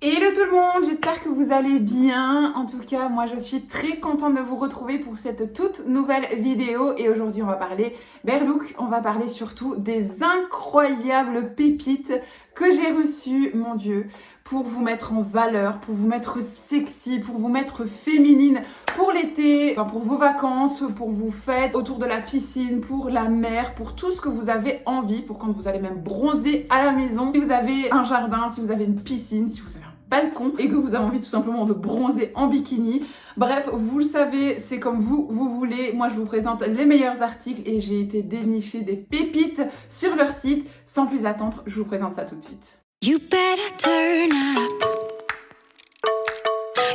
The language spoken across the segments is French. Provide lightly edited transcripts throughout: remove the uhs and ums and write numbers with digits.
Hello tout le monde, j'espère que vous allez bien. En tout cas, moi je suis très contente de vous retrouver pour cette toute nouvelle vidéo. Et aujourd'hui on va parler Berlook, on va parler surtout des incroyables pépites que j'ai reçues, mon Dieu, pour vous mettre en valeur, pour vous mettre sexy, pour vous mettre féminine, pour l'été, pour vos vacances, pour vos fêtes, autour de la piscine, pour la mer, pour tout ce que vous avez envie, pour quand vous allez même bronzer à la maison. Si vous avez un jardin, si vous avez une piscine, si vous avez balcon et que vous avez envie tout simplement de bronzer en bikini. Bref, vous le savez, c'est comme vous voulez. Moi, je vous présente les meilleurs articles et j'ai été dénicher des pépites sur leur site. Sans plus attendre, je vous présente ça tout de suite. You better turn up.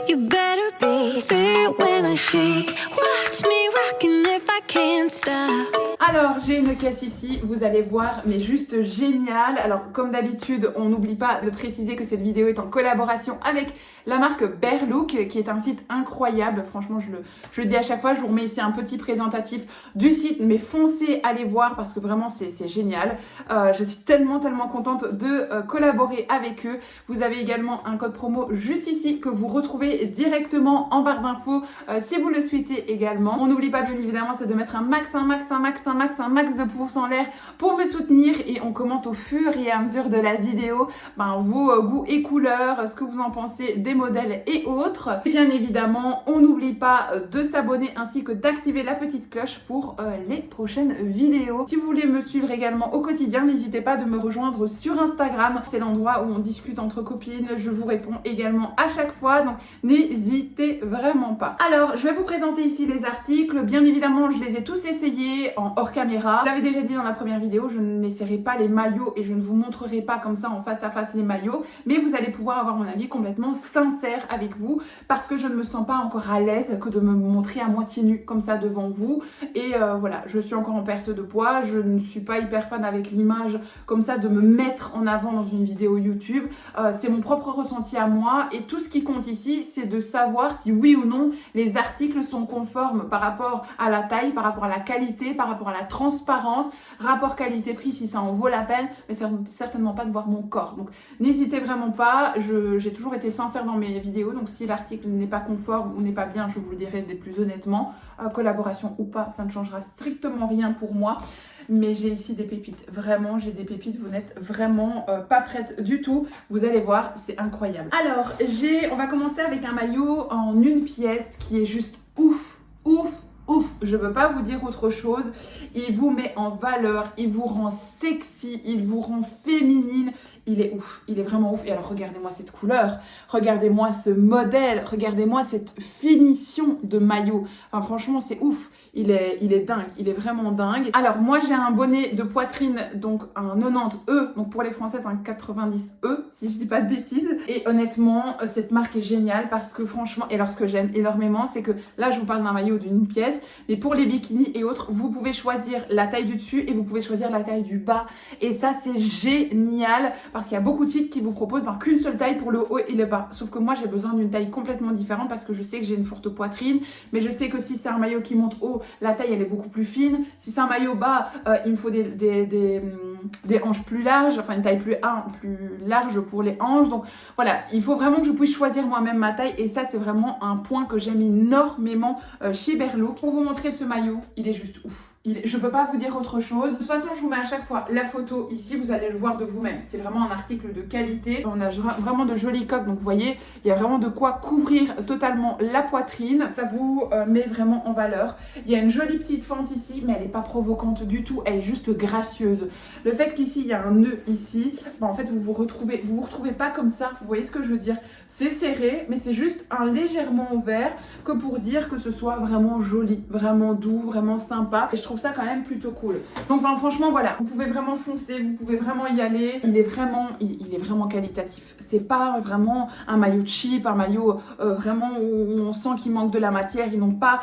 You better be there when I shake. Watch me rockin' if I can't stop. Alors, j'ai une caisse ici, vous allez voir, mais juste génial. Alors, comme d'habitude, on n'oublie pas de préciser que cette vidéo est en collaboration avec la marque Berlook, qui est un site incroyable. Franchement, je le dis à chaque fois, je vous remets ici un petit présentatif du site, mais foncez, allez voir parce que vraiment, c'est génial. Je suis tellement contente de collaborer avec eux. Vous avez également un code promo juste ici que vous retrouvez directement en barre d'infos si vous le souhaitez également. On n'oublie pas bien évidemment, c'est de mettre un max de pouces en l'air pour me soutenir et on commente au fur et à mesure de la vidéo vos goûts et couleurs, ce que vous en pensez des modèles et autres. Et bien évidemment, on n'oublie pas de s'abonner ainsi que d'activer la petite cloche pour les prochaines vidéos. Si vous voulez me suivre également au quotidien, n'hésitez pas de me rejoindre sur Instagram. C'est l'endroit où on discute entre copines. Je vous réponds également à chaque fois, donc n'hésitez vraiment pas. Alors, je vais vous présenter ici les articles. Bien évidemment, je les ai tous essayés en hors caméra. Je l'avais déjà dit dans la première vidéo, je n'essaierai pas les maillots et je ne vous montrerai pas comme ça en face à face les maillots, mais vous allez pouvoir avoir mon avis complètement sincère avec vous parce que je ne me sens pas encore à l'aise que de me montrer à moitié nue comme ça devant vous. Et voilà, je suis encore en perte de poids, je ne suis pas hyper fan avec l'image comme ça de me mettre en avant dans une vidéo YouTube. C'est mon propre ressenti à moi et tout ce qui compte ici, c'est de savoir si oui ou non les articles sont conformes par rapport à la taille, par rapport à la qualité, par rapport à la transparence, rapport qualité-prix si ça en vaut la peine, mais certainement pas de voir mon corps. Donc n'hésitez vraiment pas, j'ai toujours été sincère dans mes vidéos, donc si l'article n'est pas conforme ou n'est pas bien, je vous le dirai des plus honnêtement, collaboration ou pas, ça ne changera strictement rien pour moi. Mais j'ai ici des pépites, vraiment j'ai des pépites, vous n'êtes vraiment pas prête du tout, vous allez voir, c'est incroyable. Alors, on va commencer avec un maillot en une pièce qui est juste ouf. Je veux pas vous dire autre chose. Il vous met en valeur, il vous rend sexy, il vous rend féminine. Il est ouf, il est vraiment ouf. Et alors regardez-moi cette couleur, regardez-moi ce modèle, regardez-moi cette finition de maillot. Enfin franchement c'est ouf, il est dingue, il est vraiment dingue. Alors moi j'ai un bonnet de poitrine, donc un 90E, donc pour les Françaises un 90E, si je dis pas de bêtises. Et honnêtement cette marque est géniale parce que franchement, et alors ce que j'aime énormément c'est que là je vous parle d'un maillot d'une pièce, mais pour les bikinis et autres, vous pouvez choisir la taille du dessus et vous pouvez choisir la taille du bas. Et ça c'est génial parce qu'il y a beaucoup de sites qui vous proposent qu'une seule taille pour le haut et le bas. Sauf que moi j'ai besoin d'une taille complètement différente parce que je sais que j'ai une forte poitrine, mais je sais que si c'est un maillot qui monte haut, la taille elle est beaucoup plus fine. Si c'est un maillot bas, il me faut des hanches plus larges, enfin une taille plus large pour les hanches. Donc voilà, il faut vraiment que je puisse choisir moi-même ma taille et ça c'est vraiment un point que j'aime énormément chez Berlook. Pour vous montrer ce maillot, il est juste ouf. Je ne peux pas vous dire autre chose. De toute façon, je vous mets à chaque fois la photo ici, vous allez le voir de vous-même. C'est vraiment un article de qualité. On a vraiment de jolies coques, donc vous voyez, il y a vraiment de quoi couvrir totalement la poitrine. Ça vous met vraiment en valeur. Il y a une jolie petite fente ici, mais elle n'est pas provocante du tout. Elle est juste gracieuse. Le fait qu'ici, il y a un nœud ici, en fait, vous vous retrouvez pas comme ça. Vous voyez ce que je veux dire? C'est serré, mais c'est juste un légèrement ouvert que pour dire que ce soit vraiment joli, vraiment doux, vraiment sympa. Et je trouve ça quand même plutôt cool. Donc franchement voilà, vous pouvez vraiment foncer, vous pouvez vraiment y aller. Il est vraiment qualitatif. C'est pas vraiment un maillot cheap, un maillot vraiment où on sent qu'il manque de la matière. Ils n'ont pas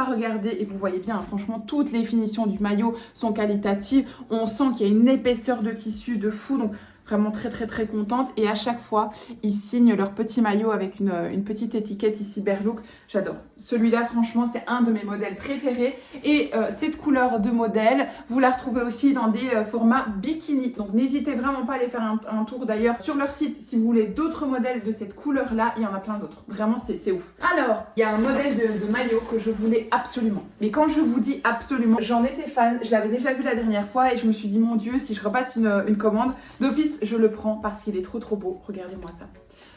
regardé et vous voyez bien, franchement toutes les finitions du maillot sont qualitatives. On sent qu'il y a une épaisseur de tissu de fou. Donc Vraiment très très très contente. Et à chaque fois, ils signent leur petit maillot avec une petite étiquette ici Berlook. J'adore. Celui-là, franchement, c'est un de mes modèles préférés. Et cette couleur de modèle, vous la retrouvez aussi dans des formats bikini. Donc n'hésitez vraiment pas à aller faire un tour d'ailleurs sur leur site si vous voulez d'autres modèles de cette couleur-là. Il y en a plein d'autres. Vraiment, c'est ouf. Alors, il y a un modèle de maillot que je voulais absolument. Mais quand je vous dis absolument, j'en étais fan. Je l'avais déjà vu la dernière fois et je me suis dit, mon Dieu, si je repasse une commande, d'office, je le prends parce qu'il est trop trop beau. Regardez-moi ça.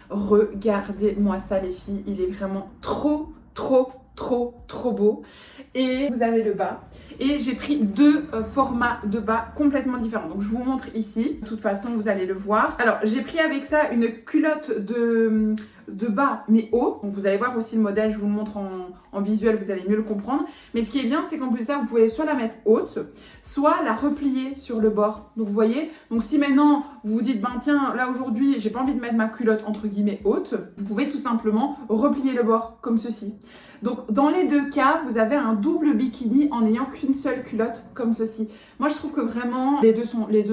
Regardez-moi ça les filles. Il est vraiment trop beau. Et vous avez le bas. Et j'ai pris deux formats de bas complètement différents. Donc je vous montre ici. De toute façon, vous allez le voir. Alors j'ai pris avec ça une culotte de bas mais haut. Donc vous allez voir aussi le modèle. Je vous le montre en visuel. Vous allez mieux le comprendre. Mais ce qui est bien, c'est qu'en plus de ça, vous pouvez soit la mettre haute, soit la replier sur le bord. Donc vous voyez. Donc si maintenant vous vous dites, ben tiens, là aujourd'hui, j'ai pas envie de mettre ma culotte entre guillemets haute, vous pouvez tout simplement replier le bord comme ceci. Donc dans les deux cas, vous avez un double bikini en n'ayant qu'une seule culotte comme ceci. Moi je trouve que vraiment les deux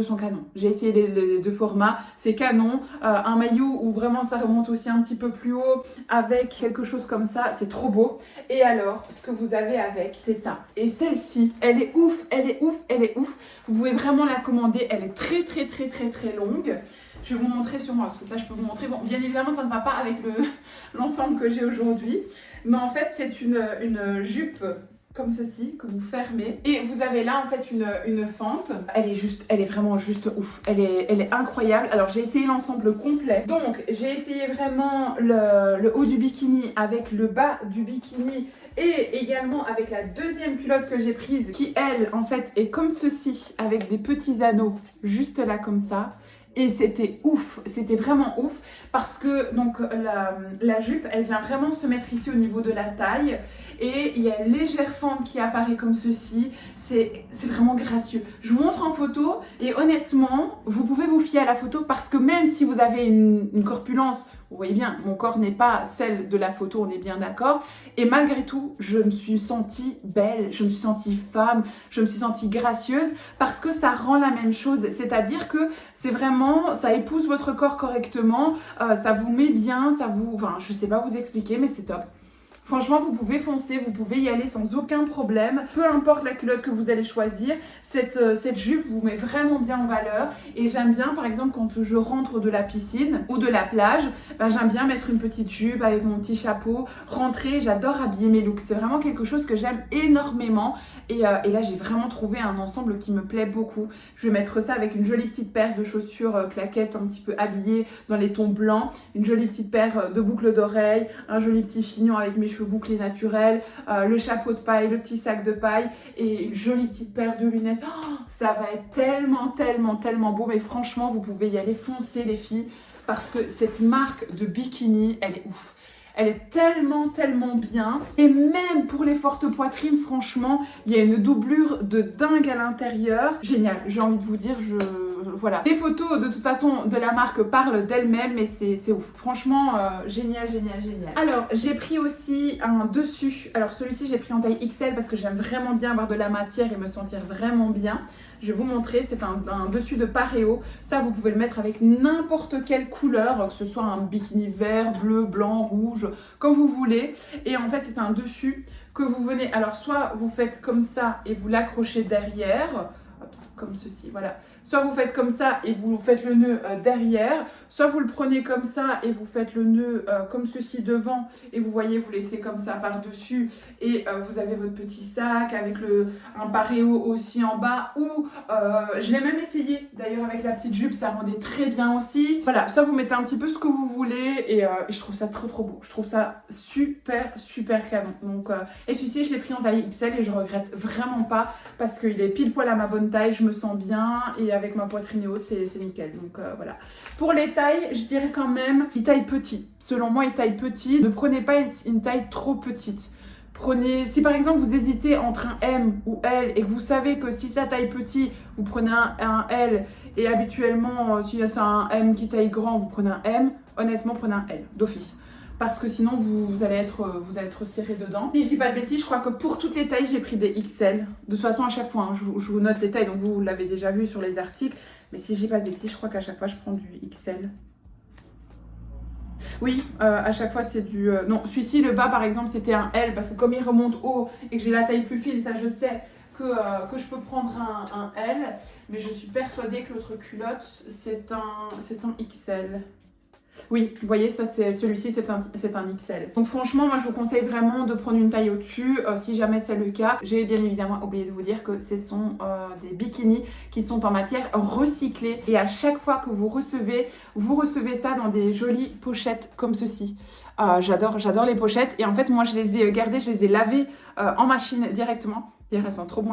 sont canons. J'ai essayé les deux formats, c'est canon. Un maillot où vraiment ça remonte aussi un petit peu plus haut avec quelque chose comme ça, c'est trop beau. Et alors, ce que vous avez avec, c'est ça. Et celle-ci, elle est ouf. Vous pouvez vraiment la commander, elle est très longue. Je vais vous montrer sur moi, parce que ça je peux vous montrer. Bon, bien évidemment ça ne va pas avec l'ensemble que j'ai aujourd'hui. Mais en fait c'est une jupe comme ceci, que vous fermez. Et vous avez là en fait une fente. Elle est vraiment juste ouf. Elle est incroyable. Alors j'ai essayé l'ensemble complet. Donc j'ai essayé vraiment le haut du bikini avec le bas du bikini. Et également avec la deuxième culotte que j'ai prise, qui elle en fait est comme ceci, avec des petits anneaux juste là comme ça. Et c'était ouf, c'était vraiment ouf parce que donc la jupe, elle vient vraiment se mettre ici au niveau de la taille et il y a une légère fente qui apparaît comme ceci. C'est vraiment gracieux. Je vous montre en photo et honnêtement, vous pouvez vous fier à la photo parce que même si vous avez une corpulence, vous voyez bien, mon corps n'est pas celle de la photo, on est bien d'accord. Et malgré tout, je me suis sentie belle, je me suis sentie femme, je me suis sentie gracieuse parce que ça rend la même chose. C'est-à-dire que c'est vraiment, ça épouse votre corps correctement, ça vous met bien, enfin, je sais pas vous expliquer, mais c'est top. Franchement, vous pouvez foncer, vous pouvez y aller sans aucun problème. Peu importe la culotte que vous allez choisir, cette jupe vous met vraiment bien en valeur. Et j'aime bien, par exemple, quand je rentre de la piscine ou de la plage, ben, j'aime bien mettre une petite jupe avec mon petit chapeau, rentrer. J'adore habiller mes looks. C'est vraiment quelque chose que j'aime énormément. Et là, j'ai vraiment trouvé un ensemble qui me plaît beaucoup. Je vais mettre ça avec une jolie petite paire de chaussures claquettes un petit peu habillées dans les tons blancs, une jolie petite paire de boucles d'oreilles, un joli petit chignon avec mes cheveux bouclés naturels, le chapeau de paille, le petit sac de paille et une jolie petite paire de lunettes. Oh, ça va être tellement beau. Mais franchement, vous pouvez y aller, foncer les filles parce que cette marque de bikini, elle est ouf. Elle est tellement bien. Et même pour les fortes poitrines, franchement, il y a une doublure de dingue à l'intérieur. Génial, j'ai envie de vous dire, voilà. Les photos, de toute façon, de la marque parlent d'elles-mêmes, mais c'est ouf. Franchement, génial. Alors, j'ai pris aussi un dessus. Alors, celui-ci, j'ai pris en taille XL parce que j'aime vraiment bien avoir de la matière et me sentir vraiment bien. Je vais vous montrer, c'est un dessus de Pareo. Ça, vous pouvez le mettre avec n'importe quelle couleur, que ce soit un bikini vert, bleu, blanc, rouge, comme vous voulez. Et en fait, c'est un dessus que vous venez... Alors, soit vous faites comme ça et vous l'accrochez derrière, hop, comme ceci, voilà. Soit vous faites comme ça et vous faites le nœud derrière, soit vous le prenez comme ça et vous faites le nœud comme ceci devant et vous voyez, vous laissez comme ça par-dessus et vous avez votre petit sac avec un paréo aussi en bas ou je l'ai même essayé d'ailleurs avec la petite jupe, ça rendait très bien aussi. Voilà, ça vous mettez un petit peu ce que vous voulez et je trouve ça trop beau, je trouve ça super canon. Donc, et celui-ci je l'ai pris en taille XL et je regrette vraiment pas parce qu'il est pile poil à ma bonne taille, je me sens bien et avec ma poitrine haute, c'est nickel. Donc voilà. Pour les tailles, je dirais quand même qu'il taille petit. Selon moi, il taille petit. Ne prenez pas une taille trop petite. Prenez, si par exemple vous hésitez entre un M ou L et que vous savez que si ça taille petit, vous prenez un L et habituellement, si c'est un M qui taille grand, vous prenez un M, honnêtement, prenez un L d'office. Parce que sinon vous allez être serré dedans. Si je dis pas de bêtises, je crois que pour toutes les tailles, j'ai pris des XL. De toute façon, à chaque fois, hein, je vous note les tailles, donc vous l'avez déjà vu sur les articles. Mais si j'ai pas de bêtises, je crois qu'à chaque fois je prends du XL. Oui, à chaque fois c'est du... Non, celui-ci, le bas par exemple, c'était un L parce que comme il remonte haut et que j'ai la taille plus fine, ça je sais que je peux prendre un L. Mais je suis persuadée que l'autre culotte, c'est un XL. Oui, vous voyez, ça c'est celui-ci, c'est un XL. Donc franchement, moi je vous conseille vraiment de prendre une taille au-dessus, si jamais c'est le cas. J'ai bien évidemment oublié de vous dire que ce sont des bikinis qui sont en matière recyclée. Et à chaque fois que vous recevez ça dans des jolies pochettes comme ceci. J'adore les pochettes. Et en fait, moi je les ai gardées, je les ai lavées en machine directement. D'ailleurs, elles sont trop bon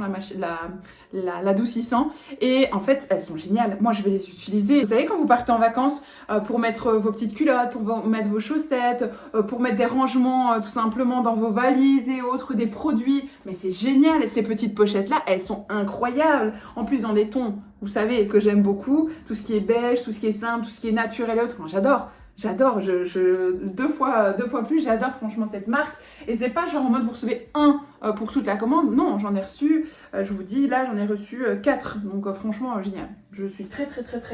l'adoucissant. Et en fait, elles sont géniales. Moi, je vais les utiliser. Vous savez, quand vous partez en vacances pour mettre vos petites culottes, pour mettre vos chaussettes, pour mettre des rangements tout simplement dans vos valises et autres, des produits. Mais c'est génial. Ces petites pochettes-là, elles sont incroyables. En plus, dans des tons, vous savez, que j'aime beaucoup. Tout ce qui est beige, tout ce qui est simple, tout ce qui est naturel et autres. Moi, j'adore. Deux fois plus, j'adore franchement cette marque. Et c'est pas genre en mode vous recevez un pour toute la commande. Non, j'en ai reçu, je vous dis, là j'en ai reçu 4. Donc franchement, génial. Je suis très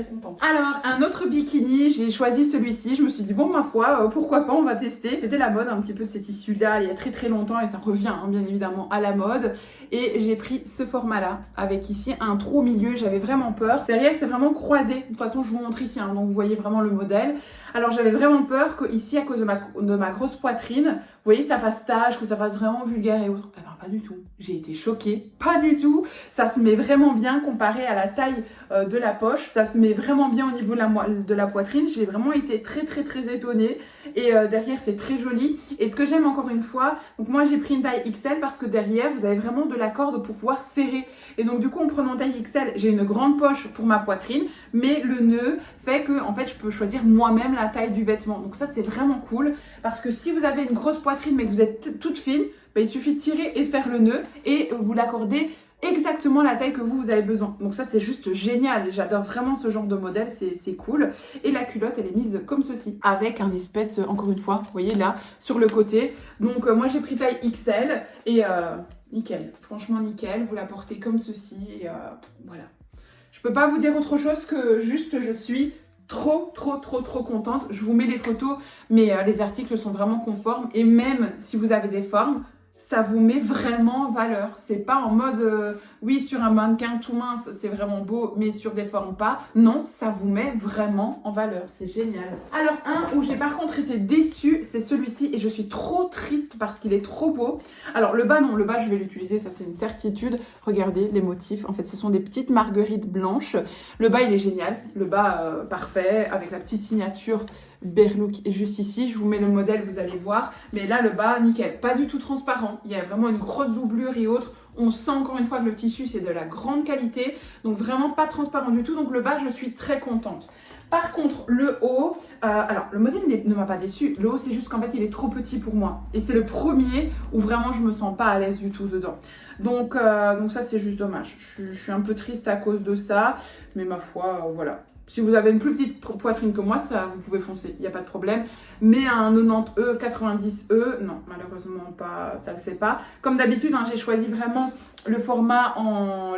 contente. Alors, un autre bikini, j'ai choisi celui-ci. Je me suis dit, bon, ma foi, pourquoi pas, on va tester. C'était la mode un petit peu de ces tissus-là il y a très longtemps et ça revient bien évidemment à la mode. Et j'ai pris ce format-là avec ici un trou au milieu. J'avais vraiment peur. Derrière, c'est vraiment croisé. De toute façon, je vous montre ici, donc vous voyez vraiment le modèle. Alors, j'avais vraiment peur que ici, à cause de ma grosse poitrine, vous voyez, ça fasse tache, que ça fasse vraiment vulgaire et autres. Eh ben, pas du tout. J'ai été choquée. Pas du tout. Ça se met vraiment bien comparé à la taille de la poche. Ça se met vraiment bien au niveau de la poitrine. J'ai vraiment été très étonnée. Et derrière, c'est très joli. Et ce que j'aime encore une fois, donc moi, j'ai pris une taille XL parce que derrière, vous avez vraiment de la corde pour pouvoir serrer. Et donc, du coup, en prenant taille XL, j'ai une grande poche pour ma poitrine. Mais le nœud fait que, en fait, je peux choisir moi-même la taille du vêtement. Donc ça, c'est vraiment cool. Parce que si vous avez une grosse poitrine, mais que vous êtes toute fine, il suffit de tirer et de faire le nœud. Et vous l'accordez exactement la taille que vous avez besoin. Donc ça, c'est juste génial. J'adore vraiment ce genre de modèle, c'est cool. Et la culotte, elle est mise comme ceci, avec un espèce, encore une fois, vous voyez là, sur le côté. Donc moi, j'ai pris taille XL et nickel. Franchement, nickel. Vous la portez comme ceci et voilà. Je peux pas vous dire autre chose que juste, je suis trop contente. Je vous mets les photos, mais les articles sont vraiment conformes. Et même si vous avez des formes, ça vous met vraiment en valeur. C'est pas en mode, oui, sur un mannequin tout mince, c'est vraiment beau, mais sur des formes pas. Non, ça vous met vraiment en valeur. C'est génial. Alors, un où j'ai par contre été déçue, c'est celui-ci. Et je suis trop triste parce qu'il est trop beau. Alors, le bas, non, le bas, je vais l'utiliser. Ça, c'est une certitude. Regardez les motifs. En fait, ce sont des petites marguerites blanches. Le bas, il est génial. Le bas, parfait, avec la petite signature Berlook juste ici. Je vous mets le modèle, vous allez voir. Mais là, le bas, nickel. Pas du tout transparent. Il y a vraiment une grosse doublure et autres. On sent encore une fois que le tissu, c'est de la grande qualité. Donc, vraiment pas transparent du tout. Donc, le bas, je suis très contente. Par contre, le haut, alors le modèle ne m'a pas déçu. Le haut, c'est juste qu'en fait, il est trop petit pour moi. Et c'est le premier où vraiment, je me sens pas à l'aise du tout dedans. Donc ça, c'est juste dommage. Je suis un peu triste à cause de ça. Mais ma foi, voilà. Si vous avez une plus petite poitrine que moi, ça, vous pouvez foncer, il n'y a pas de problème. Mais un 90E, 90E, non, malheureusement, pas, ça ne le fait pas. Comme d'habitude, j'ai choisi vraiment le format en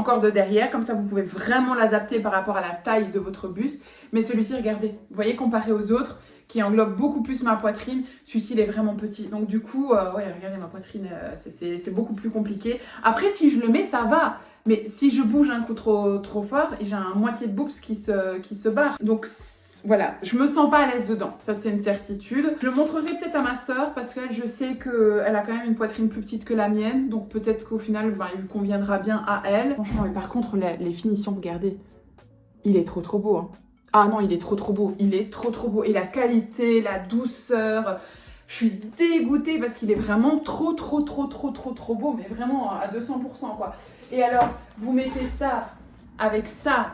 corde derrière. Comme ça, vous pouvez vraiment l'adapter par rapport à la taille de votre buste. Mais celui-ci, regardez, vous voyez, comparé aux autres, qui englobe beaucoup plus ma poitrine, celui-ci, il est vraiment petit. Donc du coup, ouais, regardez, ma poitrine, c'est beaucoup plus compliqué. Après, si je le mets, ça va. Mais si je bouge un coup trop fort, j'ai un moitié de boobs qui se barre. Donc voilà, je me sens pas à l'aise dedans. Ça, c'est une certitude. Je le montrerai peut-être à ma soeur parce qu'elle, je sais qu'elle a quand même une poitrine plus petite que la mienne. Donc peut-être qu'au final, il lui conviendra bien à elle. Franchement, mais par contre, les finitions, regardez. Il est trop beau, hein. Ah non, il est trop beau. Il est trop beau. Et la qualité, la douceur... Je suis dégoûtée parce qu'il est vraiment trop beau, mais vraiment à 200% quoi. Et alors, vous mettez ça avec ça,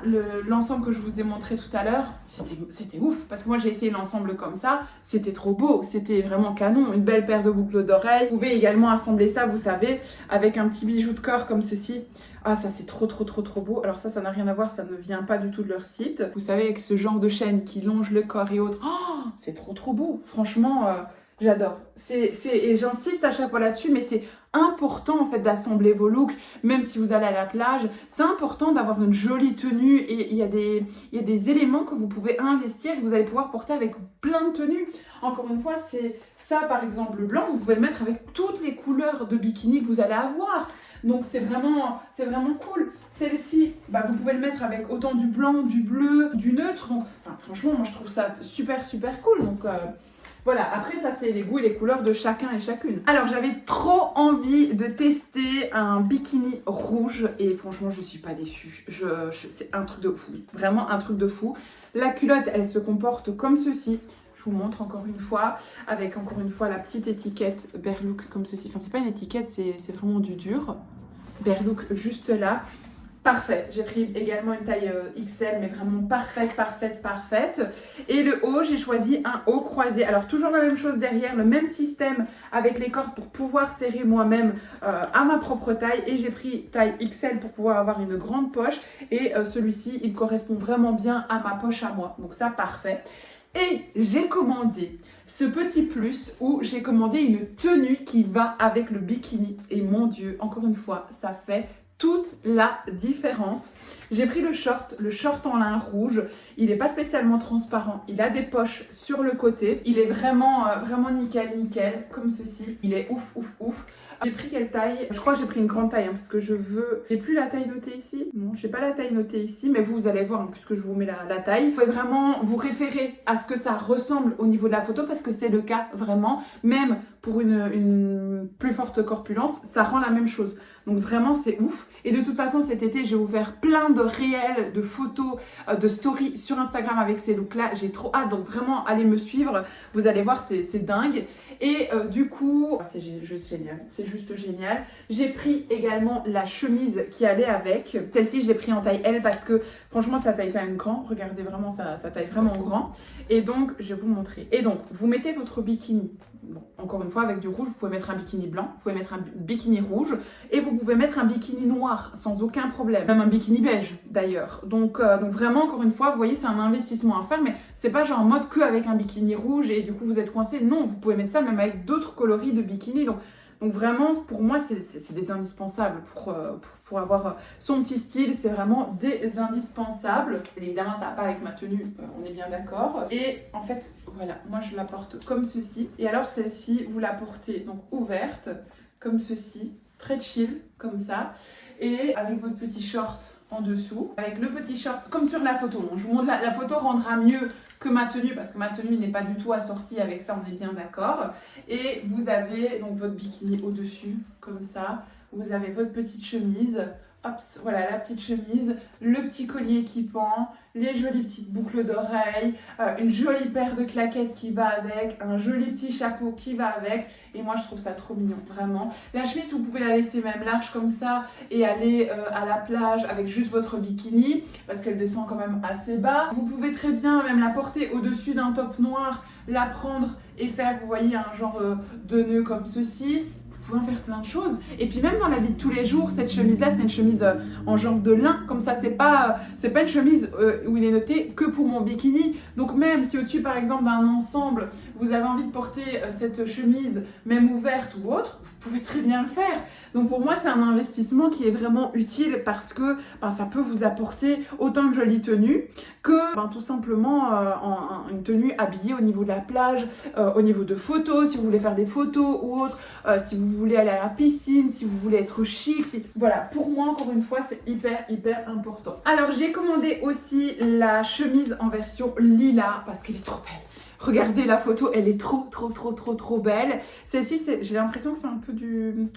l'ensemble que je vous ai montré tout à l'heure, c'était ouf. Parce que moi, j'ai essayé l'ensemble comme ça, c'était trop beau, c'était vraiment canon. Une belle paire de boucles d'oreilles. Vous pouvez également assembler ça, vous savez, avec un petit bijou de corps comme ceci. Ah, ça, c'est trop beau. Alors ça n'a rien à voir, ça ne vient pas du tout de leur site. Vous savez, avec ce genre de chaîne qui longe le corps et autres, oh, c'est trop beau. Franchement... J'adore. Et j'insiste à chaque fois là-dessus, mais c'est important en fait d'assembler vos looks, même si vous allez à la plage. C'est important d'avoir une jolie tenue et il y a des éléments que vous pouvez investir et que vous allez pouvoir porter avec plein de tenues. Encore une fois, c'est ça par exemple, le blanc, vous pouvez le mettre avec toutes les couleurs de bikini que vous allez avoir. Donc c'est vraiment cool. Celle-ci, bah, vous pouvez le mettre avec autant du blanc, du bleu, du neutre. Donc enfin, franchement, moi je trouve ça super cool. Donc voilà, après ça c'est les goûts et les couleurs de chacun et chacune. Alors j'avais trop envie de tester un bikini rouge et franchement je suis pas déçue. C'est un truc de fou, vraiment un truc de fou. La culotte elle se comporte comme ceci. Je vous montre encore une fois, avec encore une fois la petite étiquette Berlook comme ceci. Enfin c'est pas une étiquette, c'est vraiment du dur. Berlook juste là. Parfait, j'ai pris également une taille XL, mais vraiment parfaite. Et le haut, j'ai choisi un haut croisé. Alors toujours la même chose derrière, le même système avec les cordes pour pouvoir serrer moi-même à ma propre taille. Et j'ai pris taille XL pour pouvoir avoir une grande poche. Et celui-ci, il correspond vraiment bien à ma poche à moi. Donc ça, parfait. Et j'ai commandé ce petit plus où j'ai commandé une tenue qui va avec le bikini. Et mon Dieu, encore une fois, ça fait toute la différence. J'ai pris le short en lin rouge. Il n'est pas spécialement transparent. Il a des poches sur le côté. Il est vraiment nickel, comme ceci. Il est ouf. J'ai pris quelle taille? Je crois que j'ai pris une grande taille parce que je veux... J'ai plus la taille notée ici. Non, j'ai pas la taille notée ici, mais vous allez voir puisque je vous mets la taille. Vous pouvez vraiment vous référer à ce que ça ressemble au niveau de la photo parce que c'est le cas vraiment. Même pour une plus forte corpulence, ça rend la même chose. Donc vraiment c'est ouf. Et de toute façon cet été j'ai ouvert plein de réels, de photos, de stories sur Instagram avec ces looks là. J'ai trop hâte, donc vraiment allez me suivre. Vous allez voir, c'est dingue. Et du coup, c'est juste génial. C'est juste génial. J'ai pris également la chemise qui allait avec. Celle-ci je l'ai pris en taille L parce que franchement ça taille quand même grand. Regardez vraiment, ça taille vraiment grand. Et donc je vais vous montrer. Et donc vous mettez votre bikini. Bon, encore une fois avec du rouge, vous pouvez mettre un bikini blanc, vous pouvez mettre un bikini rouge et vous pouvez mettre un bikini noir sans aucun problème, même un bikini beige d'ailleurs. Donc vraiment encore une fois, vous voyez c'est un investissement à faire, mais c'est pas genre en mode que avec un bikini rouge et du coup vous êtes coincé. Non, vous pouvez mettre ça même avec d'autres coloris de bikini. Donc vraiment, pour moi, c'est des indispensables pour avoir son petit style. C'est vraiment des indispensables. Et évidemment, ça va pas avec ma tenue, on est bien d'accord. Et en fait, voilà, moi je la porte comme ceci. Et alors celle-ci, vous la portez donc ouverte, comme ceci, très chill, comme ça. Et avec votre petit short en dessous. Avec le petit short, comme sur la photo. Donc, je vous montre la photo rendra mieux que ma tenue parce que ma tenue n'est pas du tout assortie avec ça, on est bien d'accord. Et vous avez donc votre bikini au-dessus comme ça, vous avez votre petite chemise, hop, voilà la petite chemise, le petit collier qui pend, les jolies petites boucles d'oreilles, une jolie paire de claquettes qui va avec, un joli petit chapeau qui va avec. Et moi je trouve ça trop mignon, vraiment. La chemise vous pouvez la laisser même large comme ça et aller à la plage avec juste votre bikini parce qu'elle descend quand même assez bas. Vous pouvez très bien même la porter au-dessus d'un top noir, la prendre et faire, vous voyez, un genre de nœud comme ceci. Vous pouvez en faire plein de choses. Et puis même dans la vie de tous les jours, cette chemise-là, c'est une chemise en genre de lin. Comme ça, c'est pas une chemise où il est noté que pour mon bikini. Donc même si au-dessus, par exemple, d'un ensemble, vous avez envie de porter cette chemise, même ouverte ou autre, vous pouvez très bien le faire. Donc pour moi, c'est un investissement qui est vraiment utile parce que ça peut vous apporter autant de jolies tenues que tout simplement une tenue habillée au niveau de la plage, au niveau de photos, si vous voulez faire des photos ou autre, si vous voulez aller à la piscine, si vous voulez être chic. Voilà, pour moi, encore une fois, c'est hyper important. Alors, j'ai commandé aussi la chemise en version lilas parce qu'elle est trop belle. Regardez la photo, elle est trop belle. Celle-ci, j'ai l'impression que c'est un peu du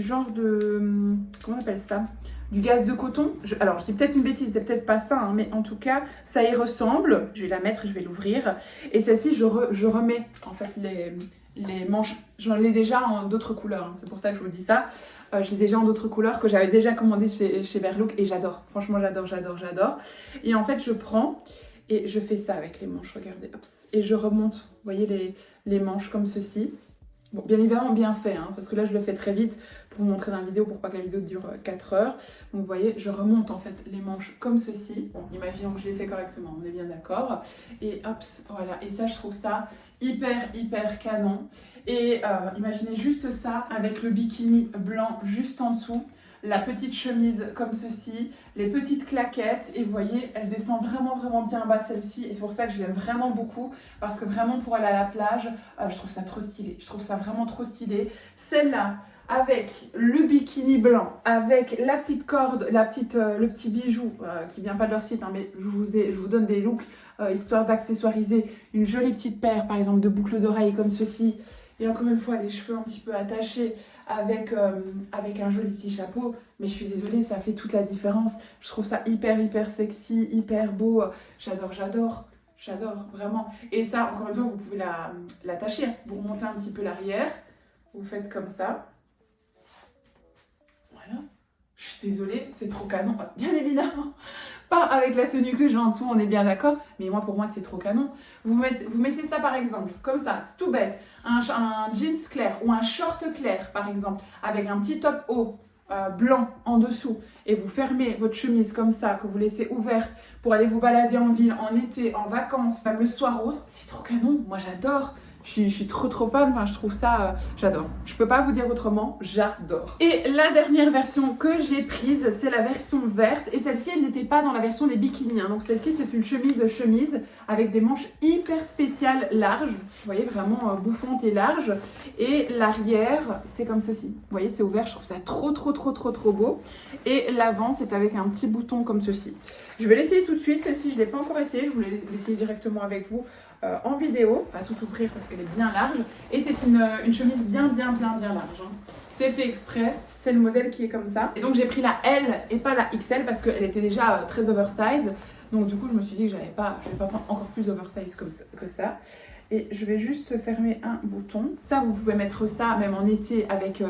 genre de... Comment on appelle ça? Du gaz de coton. Alors, je dis peut-être une bêtise, c'est peut-être pas ça, hein, mais en tout cas, ça y ressemble. Je vais la mettre, je vais l'ouvrir. Et celle-ci, je remets en fait les manches. J'en ai déjà en d'autres couleurs, hein, c'est pour ça que je vous dis ça. Je l'ai déjà en d'autres couleurs que j'avais déjà commandé chez Berlook et j'adore. Franchement, j'adore. Et en fait, je prends et je fais ça avec les manches, regardez. Hop, et je remonte, vous voyez les manches comme ceci. Bon, bien évidemment bien fait, hein, parce que là je le fais très vite pour vous montrer dans la vidéo, pour pas que la vidéo dure 4 heures. Donc vous voyez, je remonte en fait les manches comme ceci. Bon, imaginons que je l'ai fait correctement, on est bien d'accord. Et hop, voilà, et ça je trouve ça hyper canon. Et imaginez juste ça avec le bikini blanc juste en dessous. La petite chemise comme ceci, les petites claquettes, et vous voyez, elle descend vraiment bien bas celle-ci, et c'est pour ça que je l'aime vraiment beaucoup, parce que vraiment pour aller à la plage, je trouve ça trop stylé, je trouve ça vraiment trop stylé. Celle-là, avec le bikini blanc, avec la petite corde, le petit bijou, qui vient pas de leur site, hein, mais je vous donne des looks, histoire d'accessoiriser une jolie petite paire, par exemple de boucles d'oreilles comme ceci, et encore une fois, les cheveux un petit peu attachés avec un joli petit chapeau. Mais je suis désolée, ça fait toute la différence. Je trouve ça hyper sexy, hyper beau. J'adore, vraiment. Et ça, encore une fois, vous pouvez l'attacher. Vous remontez un petit peu l'arrière. Vous faites comme ça. Voilà. Je suis désolée, c'est trop canon. Bien évidemment, pas avec la tenue que j'ai en dessous, on est bien d'accord. Mais moi, pour moi, c'est trop canon. Vous mettez ça par exemple, comme ça, c'est tout bête. Un jeans clair ou un short clair, par exemple, avec un petit top haut blanc en dessous. Et vous fermez votre chemise comme ça, que vous laissez ouverte pour aller vous balader en ville, en été, en vacances, même le soir ou autre. C'est trop canon. Moi, j'adore. Je suis trop fan, enfin, je trouve ça, j'adore. Je peux pas vous dire autrement, j'adore. Et la dernière version que j'ai prise, c'est la version verte. Et celle-ci, elle n'était pas dans la version des bikinis, hein. Donc celle-ci, c'est une chemise avec des manches hyper spéciales larges. Vous voyez, vraiment bouffante et large. Et l'arrière, c'est comme ceci. Vous voyez, c'est ouvert, je trouve ça trop beau. Et l'avant, c'est avec un petit bouton comme ceci. Je vais l'essayer tout de suite. Celle-ci, je ne l'ai pas encore essayée. Je voulais l'essayer directement avec vous. En vidéo, pas tout ouvrir parce qu'elle est bien large, et c'est une chemise bien large, hein. C'est fait exprès, c'est le modèle qui est comme ça, et donc j'ai pris la L et pas la XL parce qu'elle était déjà très oversize, donc du coup je me suis dit que je vais pas prendre encore plus oversize que ça. Et je vais juste fermer un bouton. Ça, vous pouvez mettre ça même en été avec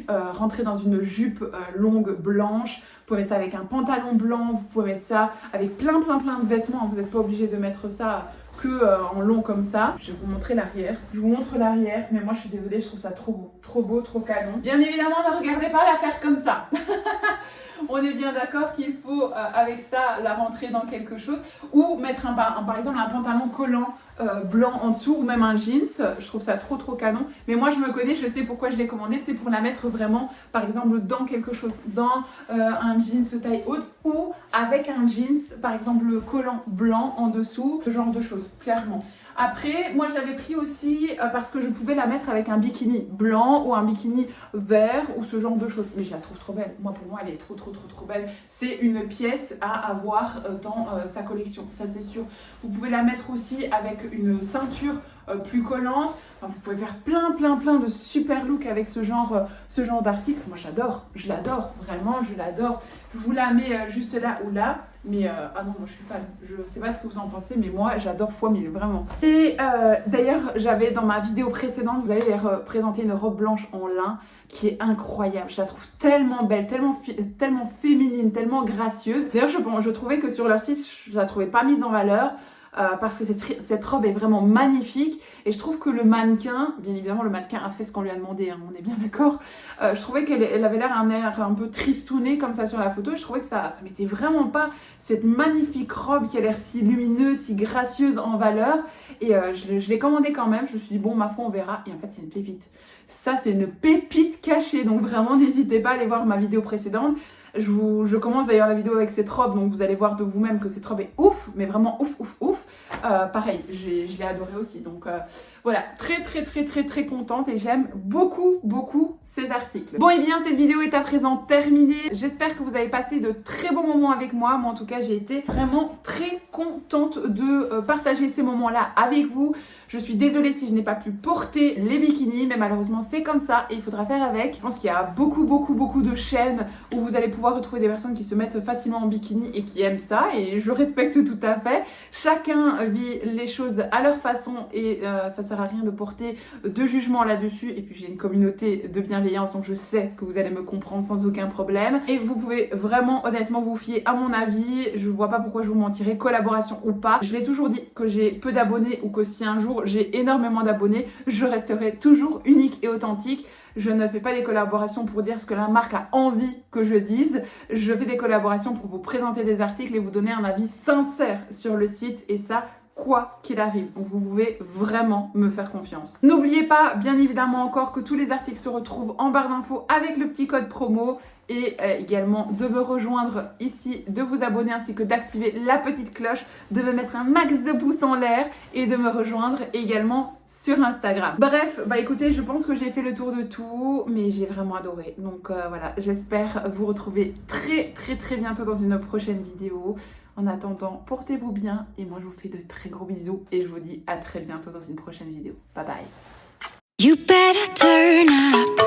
rentrer dans une jupe longue blanche. Vous pouvez mettre ça avec un pantalon blanc. Vous pouvez mettre ça avec plein de vêtements. Vous n'êtes pas obligé de mettre ça que en long comme ça. Je vais vous montrer l'arrière. Je vous montre l'arrière, mais moi je suis désolée, je trouve ça trop beau, trop canon. Bien évidemment, ne regardez pas la faire comme ça. On est bien d'accord qu'il faut avec ça la rentrer dans quelque chose, ou mettre par exemple un pantalon collant blanc en dessous, ou même un jeans. Je trouve ça trop canon, mais moi je me connais, je sais pourquoi je l'ai commandé, c'est pour la mettre vraiment par exemple dans quelque chose, dans un jeans taille haute, ou avec un jeans par exemple collant blanc en dessous, ce genre de choses, clairement. Après, moi je l'avais pris aussi parce que je pouvais la mettre avec un bikini blanc ou un bikini vert ou ce genre de choses. Mais je la trouve trop belle. Moi, pour moi, elle est trop belle. C'est une pièce à avoir dans sa collection, ça c'est sûr. Vous pouvez la mettre aussi avec une ceinture plus collante. Enfin, vous pouvez faire plein de super looks avec ce genre d'article. Moi, j'adore. Je l'adore. Vraiment, je l'adore. Je vous la mets juste là ou là. Mais ah non, moi je suis fan. Je sais pas ce que vous en pensez, mais moi j'adore fois 1000, vraiment. Et d'ailleurs, j'avais dans ma vidéo précédente, vous allez présenter une robe blanche en lin qui est incroyable. Je la trouve tellement belle, tellement féminine, tellement gracieuse. D'ailleurs, je trouvais que sur leur site, je la trouvais pas mise en valeur. Parce que cette robe est vraiment magnifique, et je trouve que le mannequin, bien évidemment le mannequin a fait ce qu'on lui a demandé, hein, on est bien d'accord, je trouvais qu'elle avait l'air un air un peu tristouné comme ça sur la photo. Je trouvais que ça mettait vraiment pas cette magnifique robe qui a l'air si lumineuse, si gracieuse en valeur, et je l'ai commandée quand même. Je me suis dit bon, ma foi on verra, et en fait c'est une pépite. Ça c'est une pépite cachée, donc vraiment n'hésitez pas à aller voir ma vidéo précédente. Je commence d'ailleurs la vidéo avec cette robe, donc vous allez voir de vous-même que cette robe est ouf, mais vraiment ouf. Pareil, je l'ai adorée aussi, donc voilà, très contente, et j'aime beaucoup ces articles. Bon, et bien cette vidéo est à présent terminée. J'espère que vous avez passé de très bons moments avec moi. Moi en tout cas, j'ai été vraiment très contente de partager ces moments-là avec vous. Je suis désolée si je n'ai pas pu porter les bikinis, mais malheureusement c'est comme ça et il faudra faire avec. Je pense qu'il y a beaucoup de chaînes où vous allez pouvoir pouvoir retrouver des personnes qui se mettent facilement en bikini et qui aiment ça, et je respecte tout à fait. Chacun vit les choses à leur façon et ça sert à rien de porter de jugement là-dessus. Et puis j'ai une communauté de bienveillance, donc je sais que vous allez me comprendre sans aucun problème. Et vous pouvez vraiment honnêtement vous fier à mon avis. Je vois pas pourquoi je vous mentirais, collaboration ou pas. Je l'ai toujours dit que j'ai peu d'abonnés ou que si un jour j'ai énormément d'abonnés, je resterai toujours unique et authentique. Je ne fais pas des collaborations pour dire ce que la marque a envie que je dise. Je fais des collaborations pour vous présenter des articles et vous donner un avis sincère sur le site, et ça, quoi qu'il arrive. Donc vous pouvez vraiment me faire confiance. N'oubliez pas, bien évidemment encore, que tous les articles se retrouvent en barre d'infos avec le petit code promo, et également de me rejoindre ici, de vous abonner ainsi que d'activer la petite cloche, de me mettre un max de pouces en l'air et de me rejoindre également sur Instagram. Bref, bah écoutez, je pense que j'ai fait le tour de tout, mais j'ai vraiment adoré. Donc voilà, j'espère vous retrouver très bientôt dans une prochaine vidéo. En attendant, portez-vous bien et moi je vous fais de très gros bisous et je vous dis à très bientôt dans une prochaine vidéo. Bye bye. You better turn up.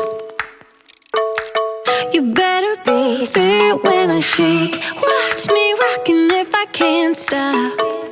You better be there when I shake. Watch me rockin' if I can't stop.